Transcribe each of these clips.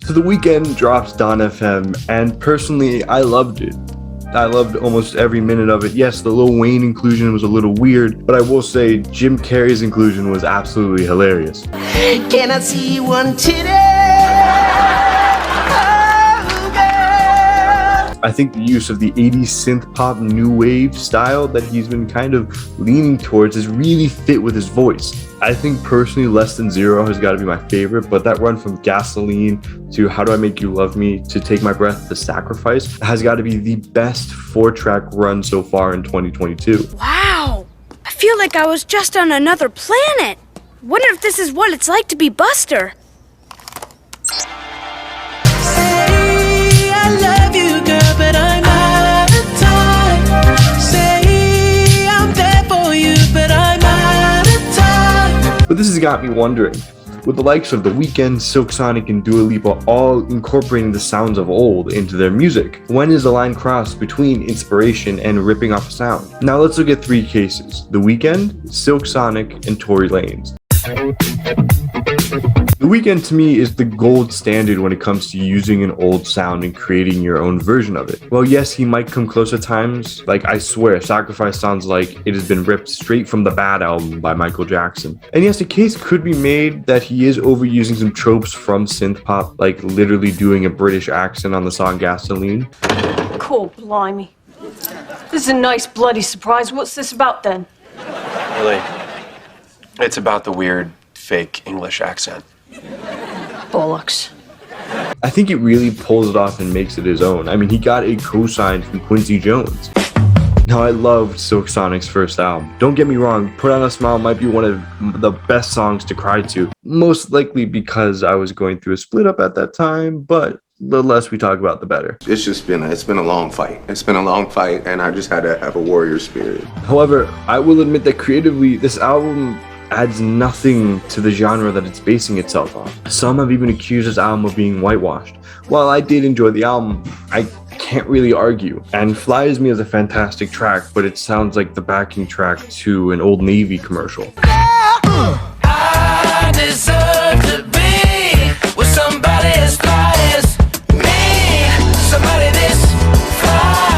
So The Weeknd drops Dawn FM, and personally, I loved it. I loved almost every minute of it. Yes, the Lil Wayne inclusion was a little weird, but I will say Jim Carrey's inclusion was absolutely hilarious. Can I see one today? I think the use of the 80s synth pop new wave style that he's been kind of leaning towards has really fit with his voice. I think personally Less Than Zero has got to be my favorite, but that run from Gasoline to How Do I Make You Love Me to Take My Breath to Sacrifice has got to be the best 4-track run so far in 2022. Wow! I feel like I was just on another planet. Wonder if this is what it's like to be Buster. I love you, girl, but I'm out of time. Say I'm there for you, but I'm out of time. But this has got me wondering, with the likes of The Weeknd, Silk Sonic, and Dua Lipa all incorporating the sounds of old into their music, when is the line crossed between inspiration and ripping off a sound? Now let's look at 3 cases: The Weeknd, Silk Sonic, and Tory Lanez. The Weeknd to me is the gold standard when it comes to using an old sound and creating your own version of it. Well, yes, he might come close at times. Like, I swear, Sacrifice sounds like it has been ripped straight from the Bad album by Michael Jackson. And yes, a case could be made that he is overusing some tropes from synth pop, like literally doing a British accent on the song Gasoline. Cool, blimey. This is a nice bloody surprise. What's this about then? Really? It's about the weird, fake English accent. Bollocks. I think it really pulls it off and makes it his own. I mean, he got a cosign from Quincy Jones. Now, I loved Silk Sonic's first album. Don't get me wrong, Put On a Smile might be one of the best songs to cry to, most likely because I was going through a split up at that time, but the less we talk about, the better. It's been a long fight. It's been a long fight, and I just had to have a warrior spirit. However, I will admit that creatively, this album adds nothing to the genre that it's basing itself on. Some have even accused this album of being whitewashed. While I did enjoy the album, I can't really argue. And Fly As Me is a fantastic track, but it sounds like the backing track to an Old Navy commercial. I deserve to be with somebody as fly as me. Somebody this fly.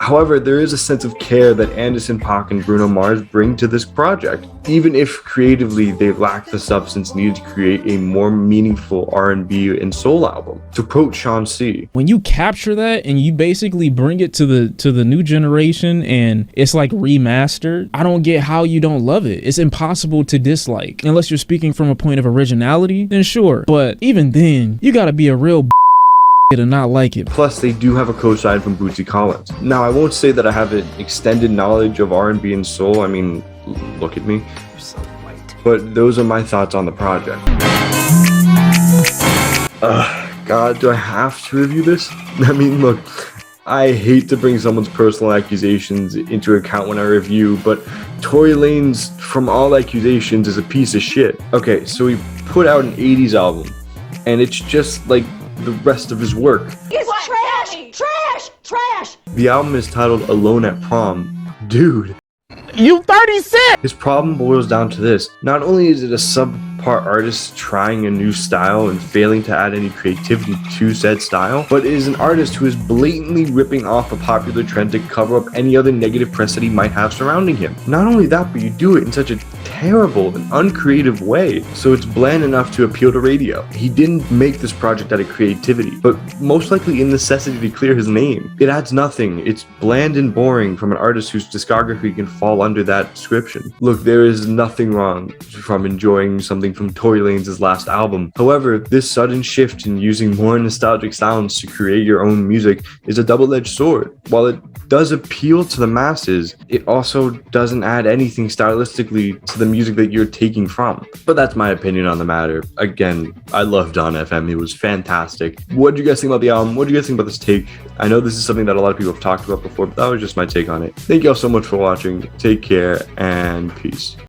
However, there is a sense of care that Anderson .Paak and Bruno Mars bring to this project, even if creatively they lack the substance needed to create a more meaningful R&B and soul album. To quote Sean C. When you capture that and you basically bring it to the new generation and it's like remastered, I don't get how you don't love it. It's impossible to dislike. Unless you're speaking from a point of originality, then sure. But even then, you gotta be a real to not like it. Plus, they do have a cosign from Bootsy Collins. Now, I won't say that I have an extended knowledge of R&B and soul. I mean, look at me. You're so white. But those are my thoughts on the project. God, do I have to review this? I mean, look, I hate to bring someone's personal accusations into account when I review, but Tory Lanez, from all accusations, is a piece of shit. Okay, so he put out an 80's album, and it's just like the rest of his work. It's trash! Trash! Trash! The album is titled Alone at Prom. Dude. You 36! His problem boils down to this. Not only is it a subpar artist trying a new style and failing to add any creativity to said style, but it is an artist who is blatantly ripping off a popular trend to cover up any other negative press that he might have surrounding him. Not only that, but you do it in such a terrible and uncreative way, so it's bland enough to appeal to radio. He didn't make this project out of creativity, but most likely in necessity to clear his name. It adds nothing. It's bland and boring from an artist whose discography can fall under that description. Look, there is nothing wrong from enjoying something from Tory Lanez's last album. However, this sudden shift in using more nostalgic sounds to create your own music is a double-edged sword. While it does appeal to the masses, it also doesn't add anything stylistically to the music that you're taking from. But that's my opinion on the matter. Again, I love Dawn FM. It was fantastic. What do you guys think about the album? What do you guys think about this take? I know this is something that a lot of people have talked about before, but that was just my take on it. Thank you all so much for watching. Take care and peace.